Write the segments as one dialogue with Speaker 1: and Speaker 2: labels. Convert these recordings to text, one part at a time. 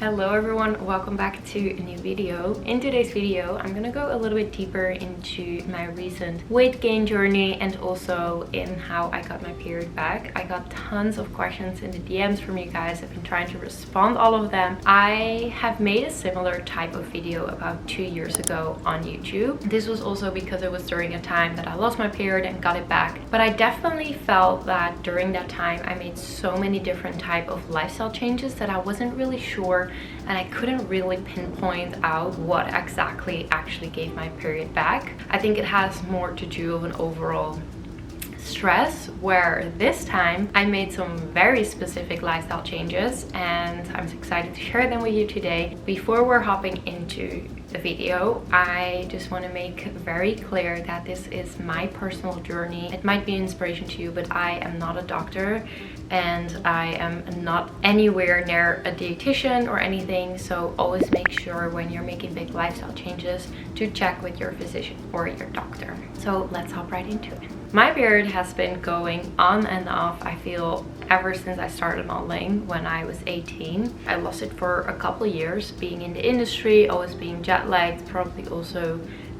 Speaker 1: Hello everyone, welcome back to a new video. In today's video, I'm gonna go a little bit deeper into my recent weight gain journey and also in how I got my period back. I got tons of questions in the DMs from you guys. I've been trying to respond all of them. I have made a similar type of video about 2 years ago on YouTube. This was also because it was during a time that I lost my period and got it back. But I definitely felt that during that time I made so many different type of lifestyle changes that I wasn't really sure and I couldn't really pinpoint out what exactly actually gave my period back. I think it has more to do with an overall stress, where this time I made some very specific lifestyle changes and I'm excited to share them with you today. Before we're hopping into the video, I just want to make very clear that this is my personal journey. It might be inspiration to you, but I am not a doctor and I am not anywhere near a dietitian or anything, so always make sure when you're making big lifestyle changes to check with your physician or your doctor. So let's hop right into it. My period has been going on and off, I feel, ever since I started modeling when I was 18. I lost it for a couple years, being in the industry, always being jet lagged, probably also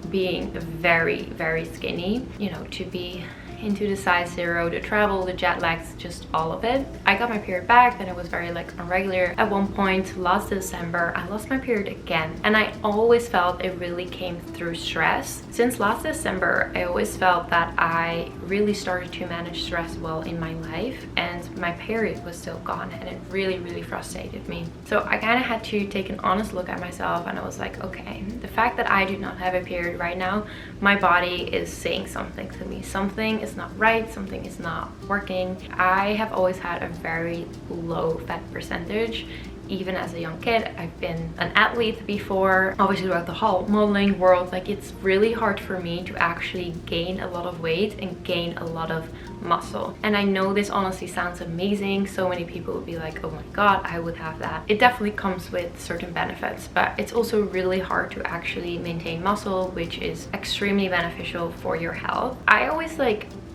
Speaker 1: being very, very skinny. You know, to be into the size 0, the travel, the jet lags, just all of it. I got my period back and it was very irregular. At one point last December, I lost my period again and I always felt it really came through stress. Since last December, I always felt that I really started to manage stress well in my life and my period was still gone and it really, really frustrated me. So I kind of had to take an honest look at myself and I was like, okay, the fact that I do not have a period right now, my body is saying something to me. Something is not right, something is not working. I have always had a very low fat percentage. Even as a young kid, I've been an athlete before, obviously throughout the whole modeling world. It's really hard for me to actually gain a lot of weight and gain a lot of muscle. And I know this honestly sounds amazing. So many people would be like, oh my god, I would have that. It definitely comes with certain benefits, but it's also really hard to actually maintain muscle, which is extremely beneficial for your health. I always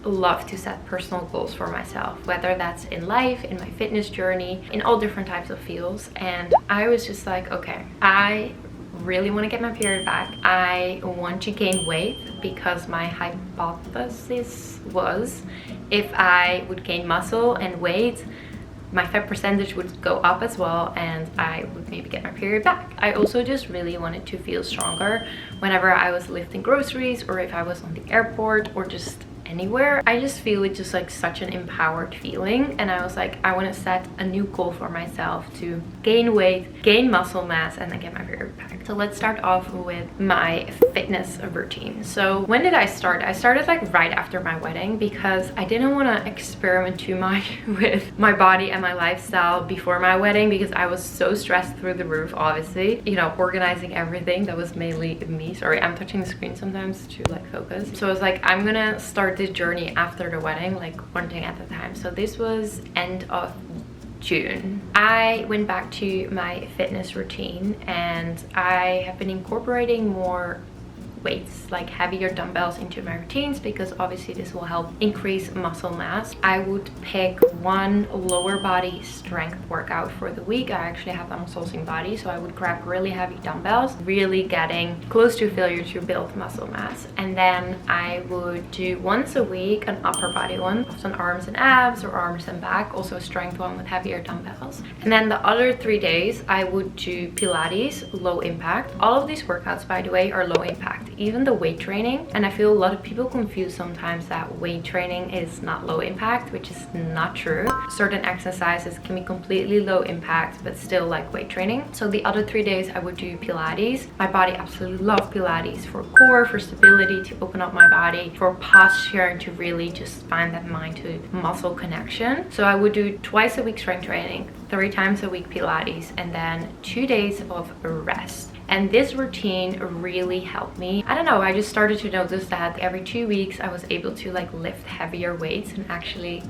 Speaker 1: love to set personal goals for myself, whether that's in life, in my fitness journey, in all different types of fields. And I was just like, okay, I really want to get my period back. I want to gain weight because my hypothesis was if I would gain muscle and weight, my fat percentage would go up as well and I would maybe get my period back. I also just really wanted to feel stronger whenever I was lifting groceries or if I was on the airport or just anywhere. I just feel it's just such an empowered feeling and I was like, I want to set a new goal for myself to gain weight, gain muscle mass, and then get my period back. So let's start off with my fitness routine. So when did I start? I started right after my wedding because I didn't want to experiment too much with my body and my lifestyle before my wedding because I was so stressed through the roof, obviously, you know, organizing everything. That was mainly me. Sorry, I'm touching the screen sometimes to focus. So I was like, I'm gonna start this journey after the wedding, one thing at a time. So this was end of June. I went back to my fitness routine and I have been incorporating more weights, heavier dumbbells into my routines because obviously this will help increase muscle mass. I would pick one lower body strength workout for the week. I actually have a muscling body, so I would grab really heavy dumbbells, really getting close to failure to build muscle mass. And then I would do once a week an upper body one, often arms and abs or arms and back, also a strength one with heavier dumbbells. And then the other 3 days I would do Pilates, low impact. All of these workouts, by the way, are low impact. Even the weight training, and I feel a lot of people confuse sometimes that weight training is not low impact, which is not true. Certain exercises can be completely low impact but still weight training. So the other 3 days I would do Pilates. My body absolutely loves Pilates for core, for stability, to open up my body, for posture, and to really just find that mind to muscle connection. So I would do twice a week strength training, 3 times a week Pilates, and then 2 days of rest. And this routine really helped me. I don't know, I just started to notice that every 2 weeks I was able to lift heavier weights and actually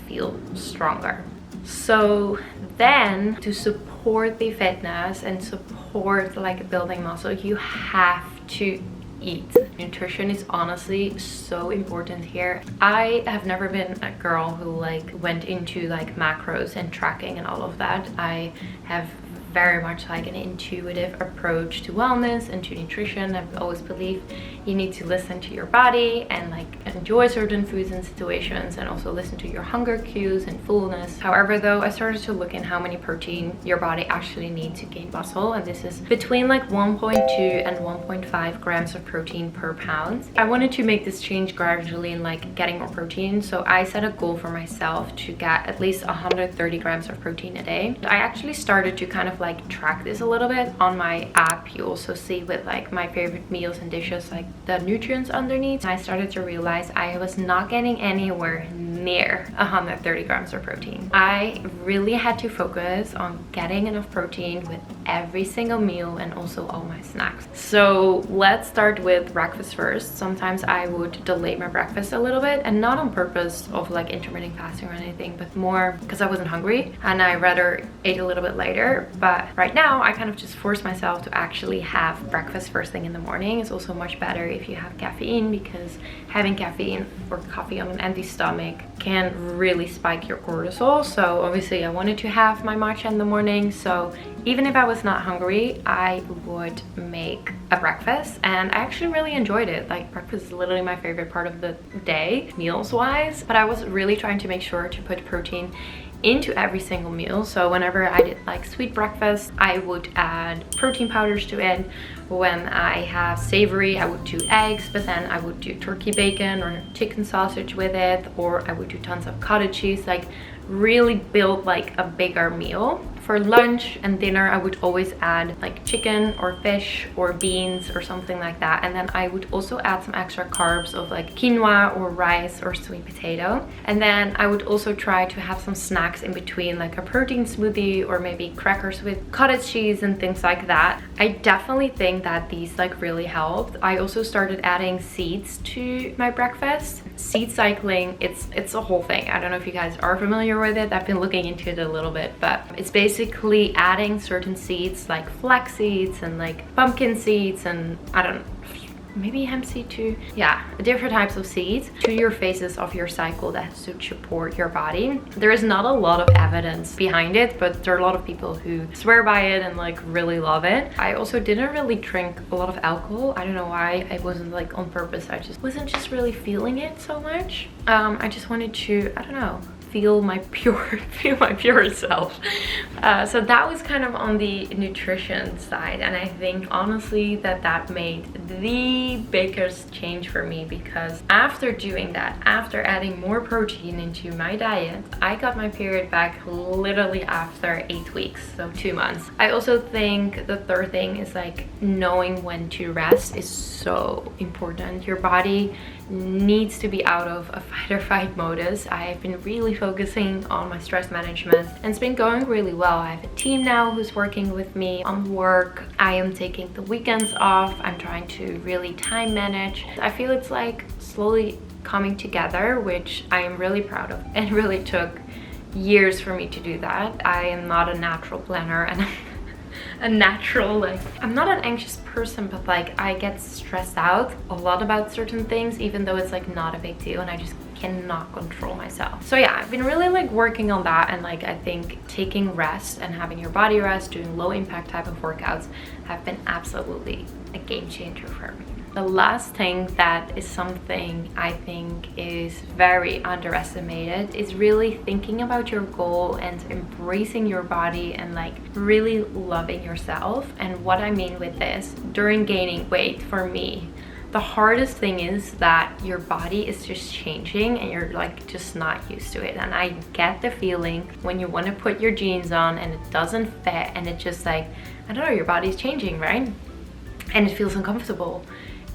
Speaker 1: feel stronger. So then to support the fitness and support building muscle, you have to eat. Nutrition is honestly so important here. I have never been a girl who went into macros and tracking and all of that. I have very much like an intuitive approach to wellness and to nutrition. I've always believed you need to listen to your body and like enjoy certain foods and situations, and also listen to your hunger cues and fullness. However, though, I started to look in how many protein your body actually needs to gain muscle, and this is between like 1.2 and 1.5 grams of protein per pound. I wanted to make this change gradually and like getting more protein, so I set a goal for myself to get at least 130 grams of protein a day. I actually started to kind of like track this a little bit on my app. You also see with like my favorite meals and dishes like the nutrients underneath. I started to realize I was not getting anywhere near 130 grams of protein. I really had to focus on getting enough protein with every single meal and also all my snacks. So let's start with breakfast first. Sometimes I would delay my breakfast a little bit, and not on purpose of like intermittent fasting or anything, but more because I wasn't hungry and I rather ate a little bit later. But right now I kind of just force myself to actually have breakfast first thing in the morning. It's also much better if you have caffeine, because having caffeine or coffee on an empty stomach can really spike your cortisol. So obviously I wanted to have my matcha in the morning, so even if I was not hungry, I would make a breakfast, and I actually really enjoyed it. Like, breakfast is literally my favorite part of the day, meals wise, but I was really trying to make sure to put protein into every single meal. So whenever I did like sweet breakfast, I would add protein powders to it. When I have savory, I would do eggs, but then I would do turkey bacon or chicken sausage with it, or I would do tons of cottage cheese, like really build like a bigger meal. For lunch and dinner, I would always add like chicken or fish or beans or something like that. And then I would also add some extra carbs of like quinoa or rice or sweet potato. And then I would also try to have some snacks in between, like a protein smoothie or maybe crackers with cottage cheese and things like that. I definitely think that these like really helped. I also started adding seeds to my breakfast. Seed cycling, it's a whole thing. I don't know if you guys are familiar with it. I've been looking into it a little bit, but it's basically adding certain seeds like flax seeds and like pumpkin seeds and I don't know, maybe hemp seed too. Yeah, different types of seeds to your phases of your cycle that should support your body. There is not a lot of evidence behind it, but there are a lot of people who swear by it and like really love it. I also didn't really drink a lot of alcohol. I don't know why. I wasn't like on purpose. I just wasn't really feeling it so much. I just wanted to, I don't know, feel my pure self. So that was kind of on the nutrition side, and I think honestly that made the biggest change for me, because after doing that, after adding more protein into my diet, I got my period back literally after 8 weeks, so 2 months. I also think the third thing is like knowing when to rest is so important. Your body needs to be out of a fight or flight modus. I've been really focusing on my stress management and it's been going really well. I have a team now who's working with me on work. I am taking the weekends off. I'm trying to really time manage. I feel it's like slowly coming together, which I am really proud of. It really took years for me to do that. I am not a natural planner, and I'm not an anxious person, but like I get stressed out a lot about certain things, even though it's like not a big deal, and I just cannot control myself. So yeah, I've been really like working on that, and like I think taking rest and having your body rest, doing low impact type of workouts have been absolutely a game changer for me. The last thing that is something I think is very underestimated is really thinking about your goal and embracing your body and like really loving yourself. And what I mean with this, during gaining weight, for me, the hardest thing is that your body is just changing and you're like just not used to it. And I get the feeling when you want to put your jeans on and it doesn't fit, and it's just like, I don't know, your body's changing, right? And it feels uncomfortable.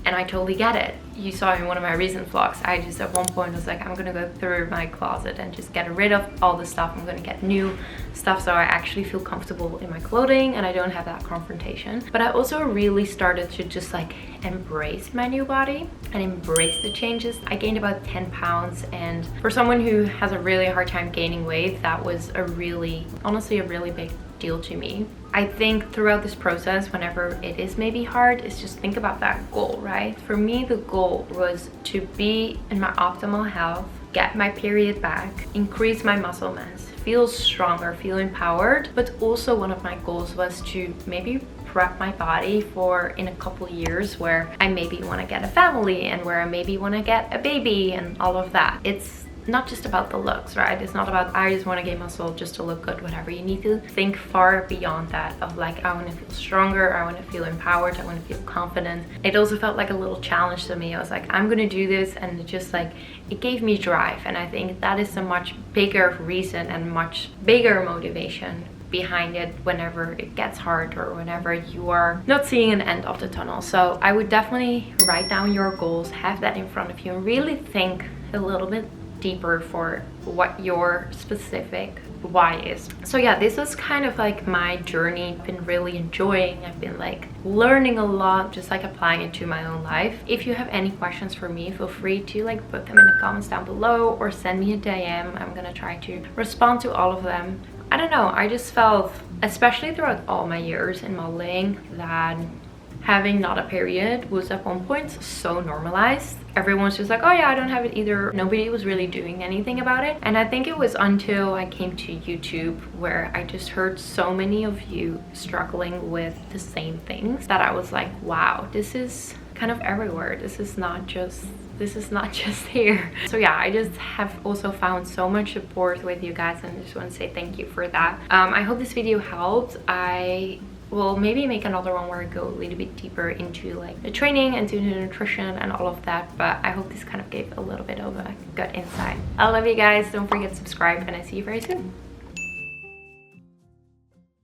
Speaker 1: And I totally get it. You saw in one of my recent vlogs, I just at one point was like, I'm gonna go through my closet and just get rid of all the stuff. I'm gonna get new stuff so I actually feel comfortable in my clothing and I don't have that confrontation. But I also really started to just like embrace my new body and embrace the changes. I gained about 10 pounds, and for someone who has a really hard time gaining weight, that was honestly a really big deal to me. I think throughout this process, whenever it is maybe hard, is just think about that goal, right? For me, the goal was to be in my optimal health, get my period back, increase my muscle mass, feel stronger, feel empowered. But also one of my goals was to maybe prep my body for in a couple years where I maybe want to get a family and where I maybe want to get a baby and all of that. It's not just about the looks, right? It's not about I just want to gain muscle just to look good, whatever. You need to think far beyond that of like, I want to feel stronger, I want to feel empowered, I want to feel confident. It also felt like a little challenge to me. I was like, I'm gonna do this, and it just like, it gave me drive. And I think that is a much bigger reason and much bigger motivation behind it whenever it gets hard or whenever you are not seeing an end of the tunnel. So I would definitely write down your goals, have that in front of you, and really think a little bit deeper for what your specific why is. So yeah, this was kind of like my journey. I've been really enjoying. I've been like learning a lot, just like applying it to my own life. If you have any questions for me, feel free to like put them in the comments down below or send me a DM. I'm gonna try to respond to all of them. I don't know, I just felt, especially throughout all my years in modeling, that having not a period was at one point so normalized. Everyone's just like, oh yeah, I don't have it either. Nobody was really doing anything about it. And I think it was until I came to YouTube where I just heard so many of you struggling with the same things that I was like, wow, this is kind of everywhere. This is not just here. So yeah, I just have also found so much support with you guys, and I just want to say thank you for that. I hope this video helped. I will maybe make another one where I go a little bit deeper into like the training and to the nutrition and all of that, but I hope this kind of gave a little bit of a good insight. I love you guys. Don't forget to subscribe, and I see you very soon.